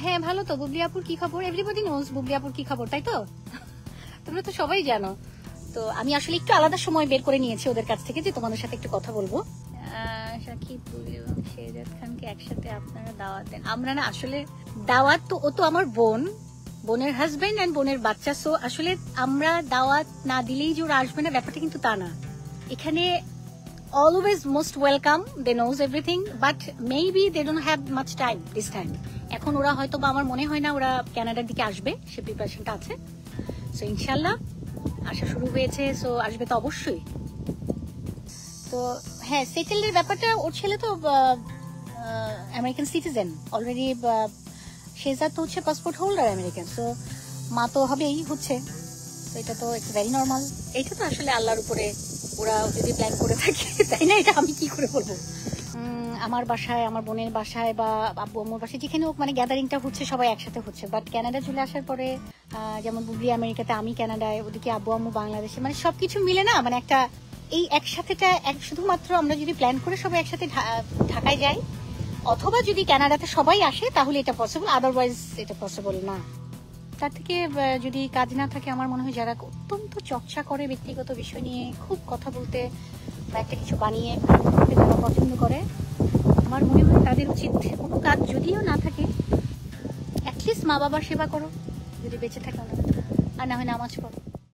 হ্যাঁ ভালো তো। বুবলি আপুর কি খবর? এভরিবডি নোজ বুবলি আপুর কি খবর, তাই তো? তোমরা তো সবাই জানো। তো আমি আসলে একটু আলাদা সময় বের করে নিয়েছি ওদের কাছ থেকে যে তোমাদের সাথে একটু কথা বলবো। সাকিব এবং শেহজাদ খানকে একসাথে আপনারা দাওয়াত দেন? আমরা না আসলে দাওয়াত তো, ও তো আমার বোন, বোনের হাজবেন্ড এন্ড বোনের বাচ্চা, সো আসলে আমরা দাওয়াত না দিলেই যে ওরা আসবে না ব্যাপারটা কিন্তু তা না। এখানে always most welcome, they knows everything, but maybe they don't have much time this time. এখন ওরা হয়তো বা আমার মনে হয় না ওরা কানাডার দিকে আসবে, সে প্রিপারেশনটা আছে। সো ইনশাল্লাহ আসা শুরু হয়েছে, সো আসবে তো অবশ্যই। তো হ্যাঁ, সেটেলের ব্যাপারটা, ওর ছেলে তো আমেরিকান সিটিজেন অলরেডি। শেহজাদ তো হচ্ছে পাসপোর্ট হোল্ডার আমেরিকান, সো মা তো হবেই হচ্ছে। তো এটা তো ইটস ভেরি নর্মাল। এটা তো আসলে আল্লাহর উপরে, ওরা যদি প্ল্যান করে থাকে, তাই না? এটা আমি কি করে বলবো? আমার বাসায়, আমার বোনের বাসায় বা আব্বু আম্মুর বাসায়, যেখানে হোক, মানে গ্যাদারিংটা হচ্ছে, সবাই একসাথে হচ্ছে। বাট কানাডা চলে আসার পরে, যেমন বুবলি আমেরিকাতে, আমি কানাডায়, ওদিকে আব্বু আম্মু বাংলাদেশে, মানে সবকিছু মিলে না, মানে একটা এই একসাথেটা শুধুমাত্র আমরা যদি প্ল্যান করে সবাই একসাথে ঢাকায় যাই, অথবা যদি কানাডাতে সবাই আসে, তাহলে এটা পসিবল, আদারওয়াইজ এটা পসিবল না। তার থেকে যদি কাজ না থাকে, আমার মনে হয় যারা অত্যন্ত চর্চা করে ব্যক্তিগত বিষয় নিয়ে, খুব কথা বলতে বা একটা কিছু বানিয়ে যারা পছন্দ করে, আমার মনে হয় তাদের উচিত কোনো কাজ যদিও না থাকে, অ্যাটলিস্ট মা বাবার সেবা করো যদি বেঁচে থাকে, আর না হয় নামাজ পড়ো।